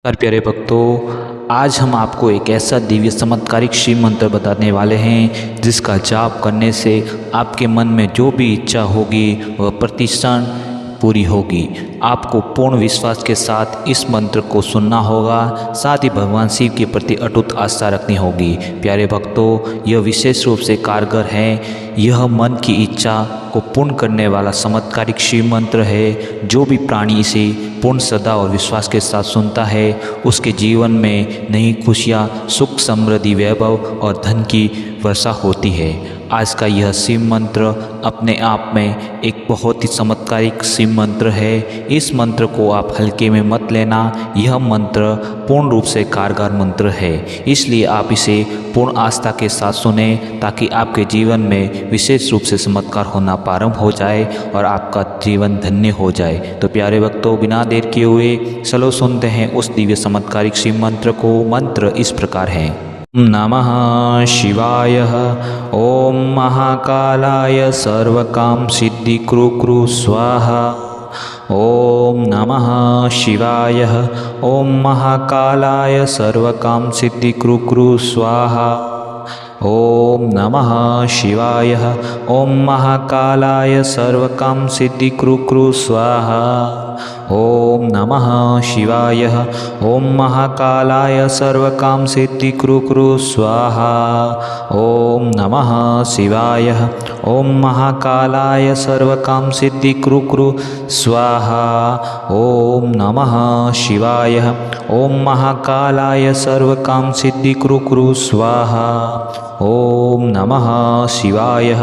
नमस्कार प्यारे भक्तों, आज हम आपको एक ऐसा दिव्य चमत्कारिक शिव मंत्र बताने वाले हैं जिसका जाप करने से आपके मन में जो भी इच्छा होगी वह प्रतिक्षण पूरी होगी। आपको पूर्ण विश्वास के साथ इस मंत्र को सुनना होगा, साथ ही भगवान शिव के प्रति अटूट आस्था रखनी होगी। प्यारे भक्तों, यह विशेष रूप से कारगर है। यह मन की इच्छा को पूर्ण करने वाला चमत्कारिक शिव मंत्र है। जो भी प्राणी इसे पूर्ण श्रद्धा और विश्वास के साथ सुनता है उसके जीवन में नई खुशियाँ, सुख, समृद्धि, वैभव और धन की वर्षा होती है। आज का यह शिव मंत्र अपने आप में एक बहुत ही चमत्कारिक शिव मंत्र है। इस मंत्र को आप हल्के में मत लेना। यह मंत्र पूर्ण रूप से कारगर मंत्र है, इसलिए आप इसे पूर्ण आस्था के साथ सुने ताकि आपके जीवन में विशेष रूप से चमत्कार होना प्रारंभ हो जाए और आपका जीवन धन्य हो जाए। तो प्यारे भक्तों, बिना देर किए हुए चलो सुनते हैं उस दिव्य चमत्कारिक शिव मंत्र को। मंत्र इस प्रकार है। नमः शिवाय। ओम महाकालाय सर्वकाम सिद्धि कृ स्वाहा। ओम नमः शिवाय। ओम महाकालाय सर्वकाम सिद्धि कृ स्वाहा। ओम नमः शिवाय। ओम महाकालाय सर्वकाम सिद्धि कृ स्वाहा। ओम नमः शिवाय। ओम महाकालाय सर्वकाम सिद्धि कृ स्वाहा। ओम नमः शिवाय। ओम महाकालाय सर्वकाम सिद्धि कृ स्वाहा। ओम नमः शिवाय। ओम महाकालाय सर्वकाम सिद्धि कृ स्वाहा। ओम नमः शिवाय।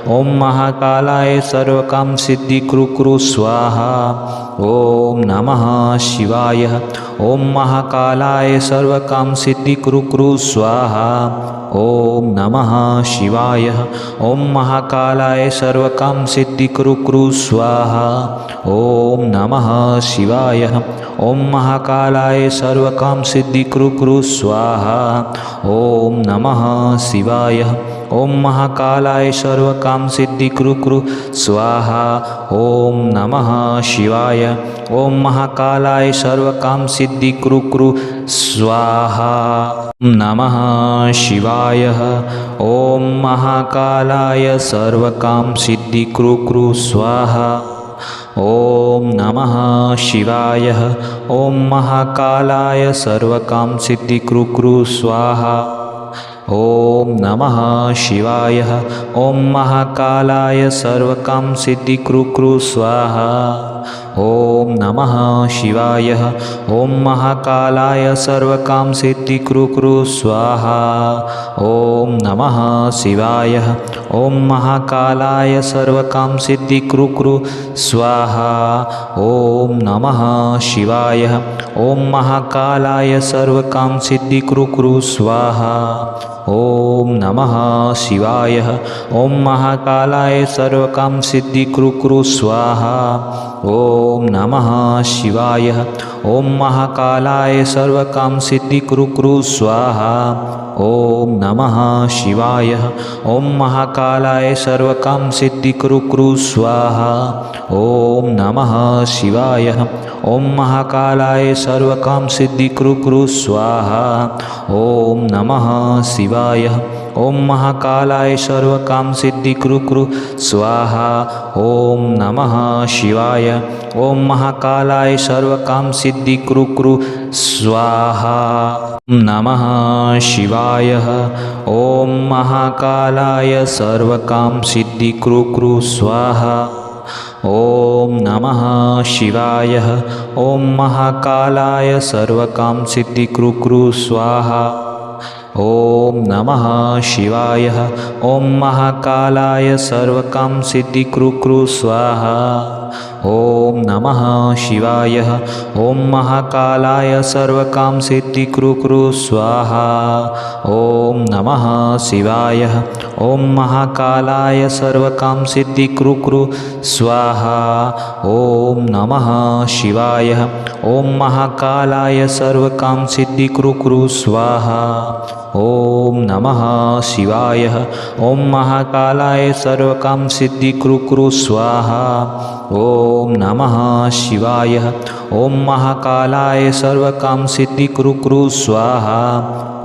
ओम महाकालाय सर्वकाम सिद्धि कृ स्वाहा। ओम नमः शिवाय। ओम महाकालाय सर्वकाम सिद्धि कृ स्वाहा। ओम नमः शिवाय। ओम महाकालाय सर्वकाम सिद्धि कृ स्वाहा। ओम नमः शिवाय। ओम महाकालाय सर्वकाम सिद्धि कृ स्वाहा। ओम नमः शिवाय। ओम महाकालाय सर्वकाम सिद्धि कृ स्वाहा। ओम नमः शिवाय। ओम महाकालाय सर्वकाम सिद्धि कृ स्वाहा। नमः शिवाय। ओम महाकालाय सर्वकाम सिद्धि कृ स्वाहा। ओम नमः शिवाय। ओम महाकालाय सर्वकाम सिद्धि कृ स्वाहा। ओम नमः शिवाय। ओम महाकालाय सर्वकाम सिद्धि कृ स्वाहा। ओम नमः शिवाय। ओम महाकालाय सर्वकाम सिद्धि कृ स्वाहा। ओम नमः शिवाय। ओम महाकालाय सर्वकाम सिद्धि कृ स्वाहा। ओम नमः शिवाय। ओम महाकालाय सर्वकाम सिद्धि कृ स्वाहा। ओम नमः शिवाय। ओम महाकालाय सर्वकाम सिद्धि कृ स्वाहा। ओम नमः शिवाय। ओम महाकालाय सर्वकाम सिद्धि कृ स्वाहा। ओम नमः शिवाय। ओम महाकालाय सर्वकाम सिद्धि कृ स्वाहा। ओम नमः शिवाय। ओम महाकालाय सर्वकाम सिद्धि कृ स्वाहा। ओम नमः शिवाय। ओम महाकालाय सर्वकाम सिद्धि कृ स्वाहा। ओम नमः शिवाय। ओम महाकालाय सर्वकाम सिद्धि कृ स्वाहा। नमः शिवाय। ओम महाकालाय सर्वकाम सिद्धि कृ स्वाहा। ओम नमः शिवाय। ओम महाकालाय सर्वकाम सिद्धि कृ स्वाहा। ओम नमः शिवाय। ओम महाकालाय सर्वकाम सिद्धि कृ स्वाहा। ओम नमः शिवाय। ओम महाकालाय सर्वकाम सिद्धि कृ स्वाहा। ओम नमः शिवाय। ओम महाकालाय सर्वकाम सिद्धि कृ स्वाहा। ओम नमः शिवाय। ओम महाकालाय सर्वकाम सिद्धि कृ स्वाहा। ओम नमः शिवाय। ओम महाकालाय सर्वकाम सिद्धि कृ स्वाहा। ओम नमः शिवाय। ओम महाकालाय सर्वकाम सिद्धि कुरु कुरु स्वाहा।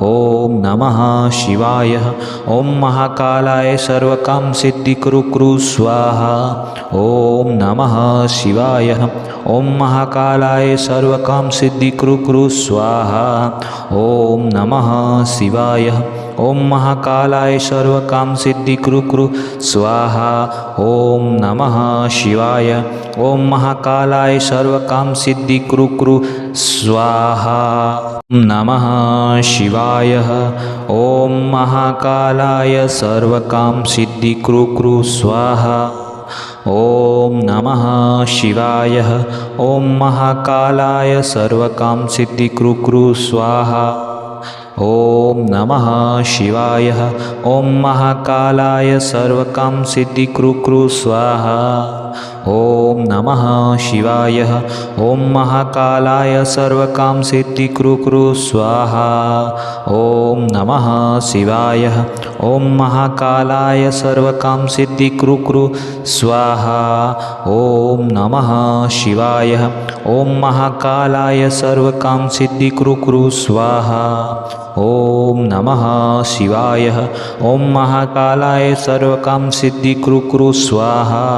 ओम नमः शिवाय। ओम महाकालाय सर्वकाम सिद्धि कुरु कुरु स्वाहा। ओम नमः शिवाय। ओम महाकालाय सर्वकाम सिद्धि कुरु कुरु स्वाहा। ओम नमः शिवाय। ओम महाकालाय सर्वकाम सिद्धि कुरु कुरु स्वाहा। ओम नमः शिवाय। ओम महाकालाय सर्वकाम सिद्धि कुरु कुरु स्वाहा। नमः शिवाय। ओम महाकालाय सर्वकाम सिद्धि कुरु कुरु स्वाहा। ओम नमः शिवाय। ओम महाकालाय सर्वकाम सिद्धि कुरु कुरु स्वाहा। ओम नमः शिवाय। ओम महाकालाय सर्वकाम सिद्धि कुरु कुरु स्वाहा। ओम नमः शिवाय। ओम महाकालाय सर्वकाम सिद्धि कुरु कुरु स्वाहा। ओम नमः शिवाय। ओम महाकालाय सर्वकाम सिद्धि कुरु कुरु स्वाहा। ओम नमः शिवाय। ओम महाकालाय सर्वकाम सिद्धि कुरु कुरु स्वाहा। ओम नमः शिवाय। ओम महाकालाय सर्वकाम सिद्धि कुरु कुरु स्वाहा।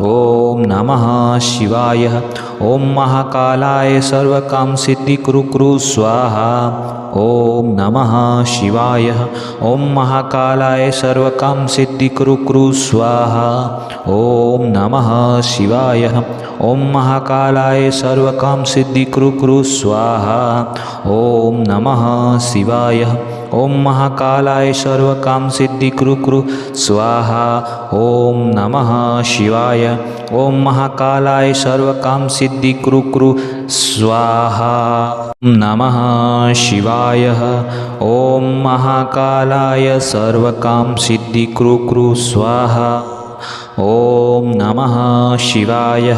ओम नमः शिवाय। ओम महाकालाय सर्वकाम सिद्धि कुरु कुरु स्वाहा। ओम नमः शिवाय। ओम महाकालाय सर्वकाम सिद्धि कुरु कुरु स्वाहा। ओम नमः शिवाय। ओम महाकालाय सर्वकाम सिद्धि कुरु कुरु स्वाहा। ओम नमः शिवाय। ओम महाकालाय सर्वकाम सिद्धि कुरु कुरु स्वाहा। ओम नमः शिवाय। ओम महाकालाय सर्वकाम सिद्धि कुरु कुरु स्वाहा। नमः शिवाय। ओम महाकालाय सर्वकाम सिद्धि कुरु कुरु स्वाहा। ओम नमः शिवाय।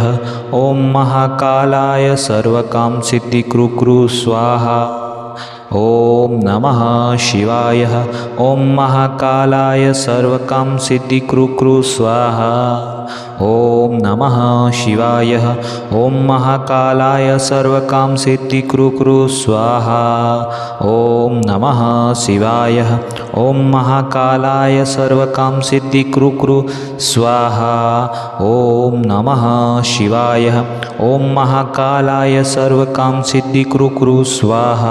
ओम महाकालाय सर्वकाम सिद्धि कुरु कुरु स्वाहा। ओम नमः शिवाय। ओम महाकालाय सर्वकाम सिद्धि कुरु कुरु स्वाहा। ओम नमः शिवाय। ओम महाकालाय सर्वकाम सिद्धि कुरु कुरु स्वाहा। ओम नमः शिवाय। ओम महाकालाय सर्वकाम सिद्धि कुरु कुरु स्वाहा। ओम नमः शिवाय। ओम महाकालाय सर्वकाम सिद्धि कुरु कुरु स्वाहा।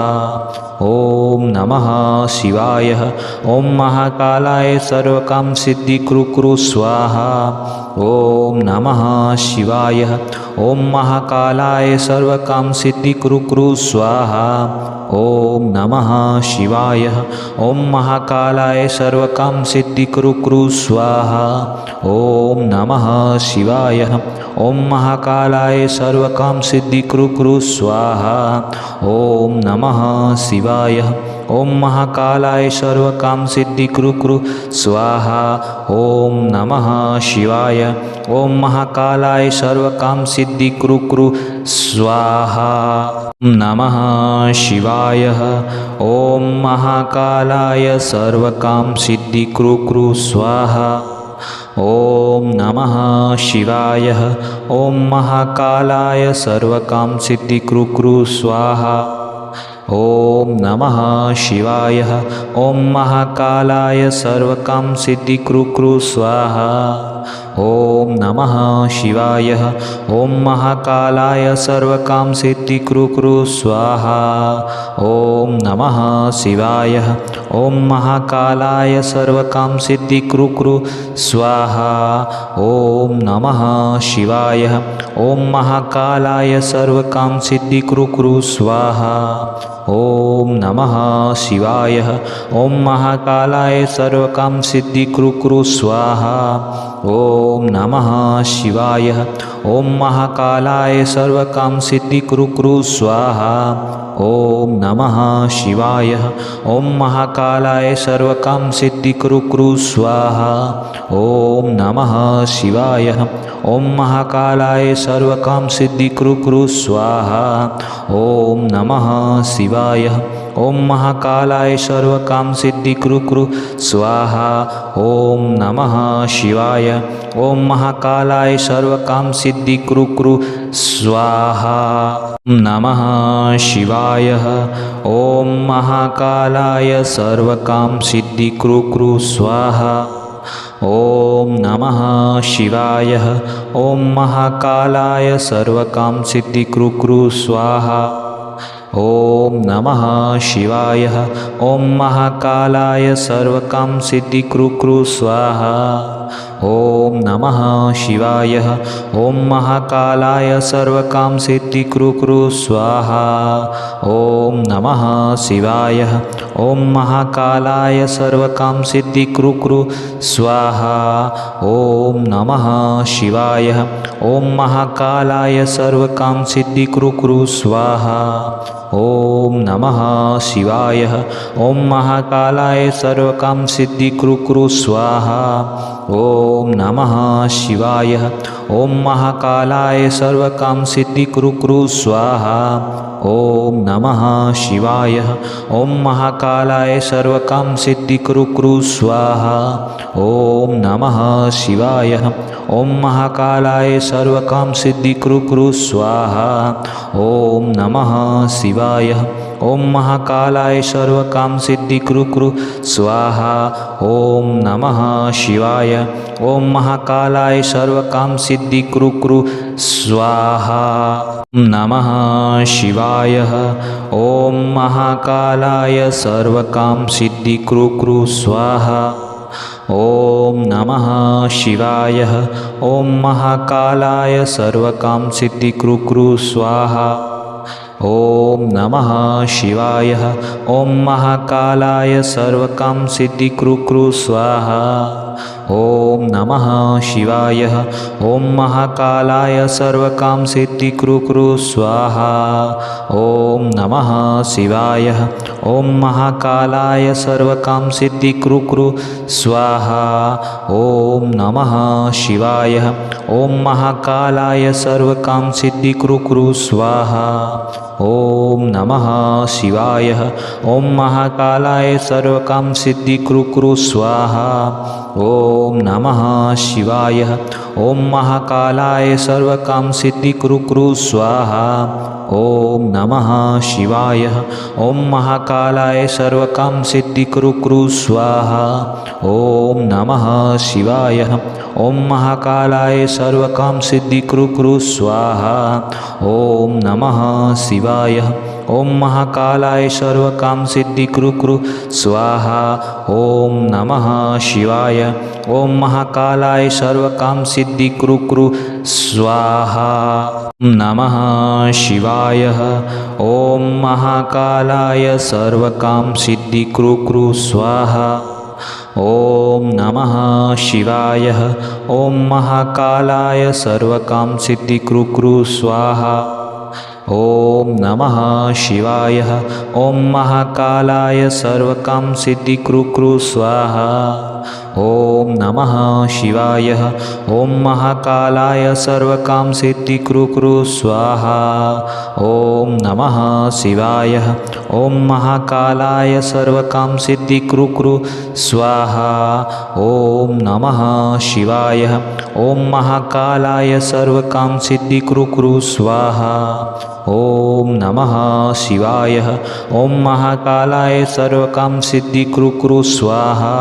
ओम नमः शिवाय। ओम महाकालाय सर्वकाम सिद्धि कुरु कुरु स्वाहा। ओम नमः शिवाय। ओम महाकालाय सर्वकाम सिद्धि कुरु कुरु स्वाहा। ओम नमः शिवाय। ओम महाकालाय सर्वकाम सिद्धि कुरु कुरु स्वाहा। ओम नमः शिवाय। ओम महाकालाय सर्वकाम सिद्धि कुरु कुरु स्वाहा। ओम नमः शिवाय। ओम महाकालाय सर्वकाम सिद्धि कुरु कुरु स्वाहा। ओम नमः शिवाय। ओम महाकालाय सर्वकाम सिद्धि कुरु कुरु स्वाहा। नमः शिवाय। ओम महाकालाय सर्वकाम सिद्धि कुरु कुरु स्वाहा। ओम नमः शिवाय। ओम महाकालाय सर्वकाम सिद्धि कुरु कुरु स्वाहा। ओम नमः शिवाय। ओम महाकालाय सर्वकाम सिद्धि कुरु कुरु स्वाहा। ओम नमः शिवाय। ओम महाकालाय सर्वकाम सिद्धि कुरु कुरु स्वाहा। ओम नमः शिवाय। ओम महाकालाय सर्वकाम सिद्धि कुरु कुरु स्वाहा। ओम नमः शिवाय। ओम महाकालाय सर्वकाम सिद्धि कुरु कुरु स्वाहा। ओम नमः शिवाय। ओम महाकालाय सर्वकाम सिद्धि कुरु कुरु स्वाहा। ओम नमः शिवाय। ओम महाकालाय सर्वकाम सिद्धि कुरु कुरु स्वाहा। ओम नमः शिवाय। ओम महाकालाय सर्वकाम सिद्धि कुरु कुरु स्वाहा। ओम नमः शिवाय। ओम महाकालाय सर्वकाम सिद्धि कुरु कुरु स्वाहा। ओम नमः शिवाय। ओम महाकालाय सर्वकाम सिद्धि कृ कृ स्वाहा। ओम नमः शिवाय। ओम महाकालाय सर्वकाम सिद्धि कृ कृ स्वाहा। नमः शिवाय। ओम महाकालाय सर्वकाम सिद्धि कृ कृ स्वाहा। ओम नमः शिवाय। ओम महाकालाय सर्वकाम सिद्धि कृ कृ स्वाहा। ओम नमः शिवाय। ओम महाकालाय सर्वकाम सिद्धि कृ कृ स्वाहा। ओम नमः शिवाय। ओम महाकालाय सर्वकाम सिद्धि कृ कृ स्वाहा। ओम नमः शिवाय। ओम महाकालाय सर्वकाम सिद्धि कृ कृ स्वाहा। ओम नमः शिवाय। ओम महाकालाय सर्वकाम सिद्धि कृ कृ स्वाहा। ओम नमः शिवाय। ओम महाकालाय सर्वकाम सिद्धि कृ कृ स्वाहा। ओम नमः शिवाय। ओम महाकालाय सर्वकाम सिद्धि कृ कृ स्वाहा। ओम नमः शिवाय। ओम महाकालाय सर्वकाम सिद्धि कृ कृ स्वाहा। ओम नमः शिवाय। ओम महाकालाय सर्वकाम सिद्धि कृ कृ स्वाहा। ओम नमः शिवाय। ओम महाकालाय सर्वकाम सिद्धि कृ कृ स्वाहा। ओम नमः शिवाय। ओम महाकालाय सर्वकाम सिद्धि कृ कृ स्वाहा। नमः शिवाय। ओम महाकालाय सर्वकाम सिद्धि कृ कृ स्वाहा। ओम नमः शिवाय। ओम महाकालाय सर्वकाम सिद्धि कृ कृ स्वाहा। ओम नमः शिवाय। ओम महाकालाय सर्वकाम सिद्धि कृ कृ स्वाहा। ओम नमः शिवाय। ओम महाकालाय सर्वकाम सिद्धि कृ कृ स्वाहा। ओम नमः शिवाय। ओम महाकालाय सर्वकाम सिद्धि कृ कृ स्वाहा। ओम नमः शिवाय। ओम महाकालाय सर्वकाम सिद्धि कृ कृ स्वाहा। ओम नमः शिवाय। ओम महाकालाय सर्वकाम सिद्धि कृ कृ स्वाहा। ओम नमः शिवाय। ओम महाकालाय सर्वकाम सिद्धि कृ कृ स्वाहा। ओम नमः शिवाय। ओम महाकालाय सर्वकाम सिद्धि कृ कृ स्वाहा। ओम नमः शिवाय। ओम महाकालाय सर्वकाम सिद्धि कृ कृ स्वाहा। ओम नमः शिवाय। ओम महाकालाय सर्वकाम सिद्धि कृ कृ स्वाहा। ओम नमः शिवाय। ओम महाकालाय सर्वकाम सिद्धि कृ कृ स्वाहा। नमः शिवाय। ओम महाकालाय सर्वकाम सिद्धि कृ कृ स्वाहा। ओम नमः शिवाय। ओम महाकालाय सर्वकाम सिद्धि कृ कृ स्वाहा। ओम नमः शिवाय। ओम महाकालाय सर्वकाम सिद्धि कृ कृ स्वाहा। ओम नमः शिवाय। ओम महाकालाय सर्वकाम सिद्धि कृ कृ स्वाहा। ओम नमः शिवाय। ओम महाकालाय सर्वकाम सिद्धि कृ कृ स्वाहा। ओम नमः शिवाय। ओम महाकालाय सर्वकाम सिद्धि कृ कृ स्वाहा। ओम नमः शिवाय। ओम महाकालाय सर्वकाम सिद्धि कृ कृ स्वाहा।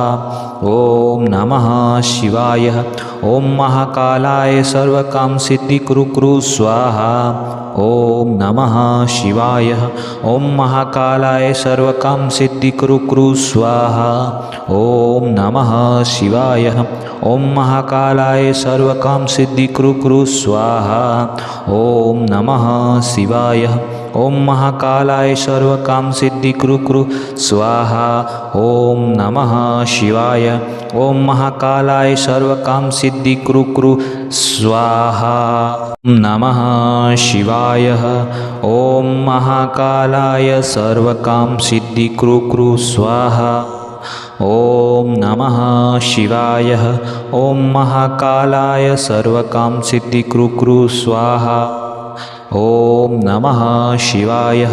ओम नमः शिवाय। ओम महाकालाय सर्वकाम सिद्धि कृ कृ स्वाहा। ओम नमः शिवाय। ओम महाकालाय सर्वकाम सिद्धि कृ कृ स्वाहा। ओम नमः शिवाय। ओम महाकालाय सर्वकाम सिद्धि कृ कृ स्वाहा। ओम नमः शिवाय। ओम महाकालाय सर्वकाम सिद्धि कृ कृ स्वाहा। ओम नमः शिवाय। ओम महाकालाय सर्वकाम सिद्धि कृ कृ स्वाहा। नमः शिवाय। ओम महाकालाय सर्वकाम सिद्धि कृ कृ स्वाहा। ओम नमः शिवाय। ओम महाकालाय सर्वकाम सिद्धि कृ कृ स्वाहा। ओम नमः शिवाय।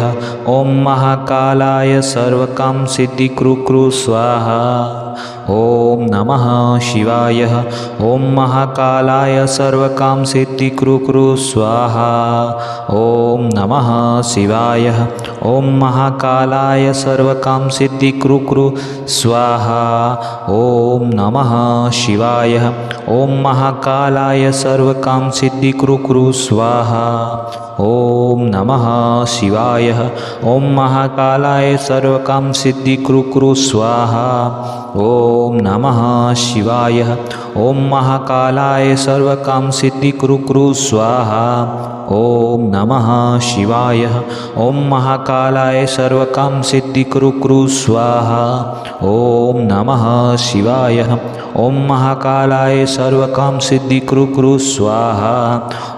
ओम महाकालाय सर्वकाम सिद्धि कृ कृ स्वाहा। ओम नमः शिवाय। ओम महाकालाय सर्वकाम सिद्धि कृ कृ स्वाहा। ओम नमः शिवाय। ओम महाकालाय सर्वकाम सिद्धि कृ कृ स्वाहा। ओम नमः शिवाय। ओम महाकालाय सर्वकाम सिद्धि कृ कृ स्वाहा। ओम नमः शिवाय। ओम महाकालाय सर्वकाम सिद्धि कृ कृ स्वाहा। ओम नमः शिवाय। ओम महाकालाय सर्वकाम सिद्धि कृ कृ स्वाहा। ओम नमः शिवाय। ओम महाकालाय सर्वकाम सिद्धि कृ कृ स्वाहा। ओम नमः शिवाय। ओम महाकालाय सर्वकाम सिद्धि कृ कृ स्वाहा।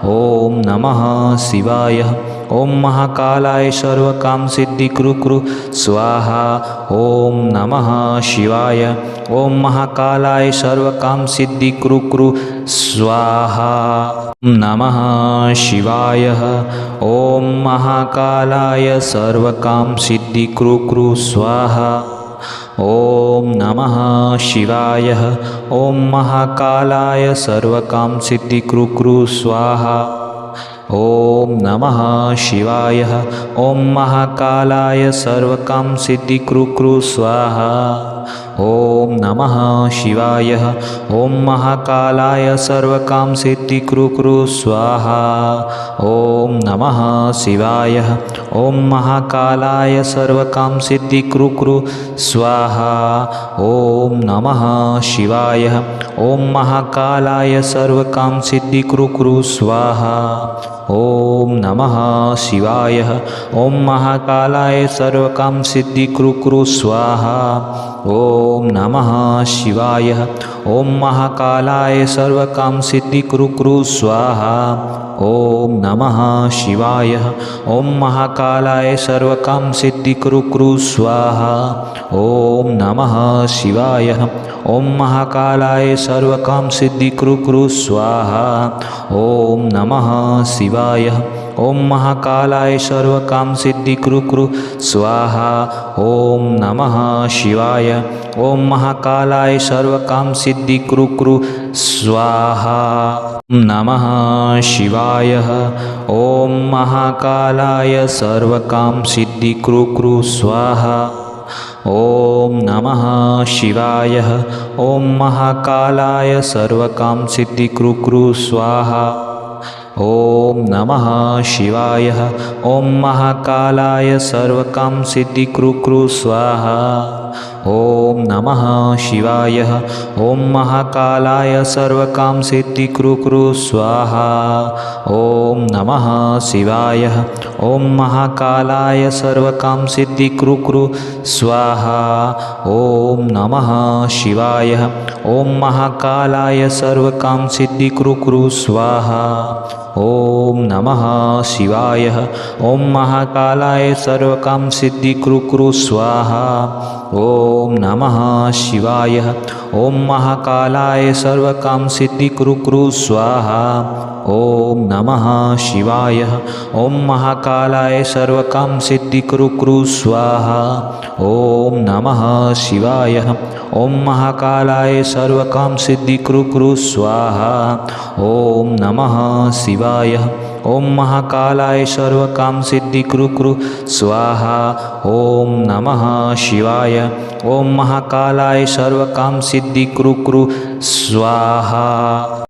ओम नमः शिवाय। ओम महाकालाय सर्वकाम सिद्धि कृ कृ स्वाहा। ओम नमः शिवाय। ओम महाकालाय सर्वकाम सिद्धि कृ कृ स्वाहा। नमः शिवाय। ओम महाकालाय सर्वकाम सिद्धि कृ कृ स्वाहा। ओम नमः शिवाय। ओम महाकालाय सर्वकाम सिद्धि कृ कृ स्वाहा। ओम नमः शिवाय। ओम महाकालाय सर्वकाम सिद्धि कृ कृ स्वाहा। ओम नमः शिवाय। ओम महाकालाय सर्वकाम सिद्धि कृ कृ स्वाहा। ओम नमः शिवाय। ओम महाकालाय सर्वकाम सिद्धि कृ कृ स्वाहा। ओम नमः शिवाय। ओम महाकालाय सर्वकाम सिद्धि कृ कृ स्वाहा। ओम नमः शिवाय। ओम महाकालाय सर्वकाम सिद्धि कृ कृ स्वाहा। ओम नमः शिवाय। ओम महाकालाय सर्वकाम सिद्धि कृ कृ स्वाहा। ओम नमः शिवाय। ओम महाकालाय सर्वकाम सिद्धि कृ कृ स्वाहा। ओम नमः शिवाय। ओम महाकालाय सर्वकाम सिद्धि कृ कृ स्वाहा। ओम नमः शिवाय। ओम महाकालाय सर्वकाम सिद्धि कृ कृ स्वाहा। ओम नमः शिवाय। ओम महाकालाय सर्वकाम सिद्धि कृ कृ स्वाहा। नमः शिवाय। ओम महाकालाय सर्वकाम सिद्धि कृ कृ स्वाहा। ओम नमः शिवाय। ओम महाकालाय सर्वकाम सिद्धि कृ कृ स्वाहा। ओम नमः शिवाय। ओम महाकालाय सर्वकाम सिद्धि कृ कृ स्वाहा। ओम नमः शिवाय। ओम महाकालाय सर्वकाम सिद्धि कृ कृ स्वाहा। ओम नमः शिवाय। ओम महाकालाय सर्वकाम सिद्धि कृ कृ स्वाहा। ओम नमः शिवाय। ओम महाकालाय सर्वकाम सिद्धि कृ कृ स्वाहा। ओम नमः शिवाय। ओम महाकालाय सर्वकाम सिद्धि कृ कृ स्वाहा। ओम नमः शिवाय। ओम महाकालाय सर्वकाम सिद्धि कृ कृ स्वाहा। ओम नमः शिवाय। ओम महाकालाय सर्वकाम सिद्धि कृ कृ स्वाहा। ओम नमः शिवाय। ओम महाकालाय सर्वकाम सिद्धि कृ कृ स्वाहा। ओम नमः शिवाय। ओम महाकालाय सर्वकाम सिद्धि कृ कृ स्वाहा। ओम नमः शिवाय। ओम महाकालाय सर्वकाम सिद्धि कृ कृ स्वाहा।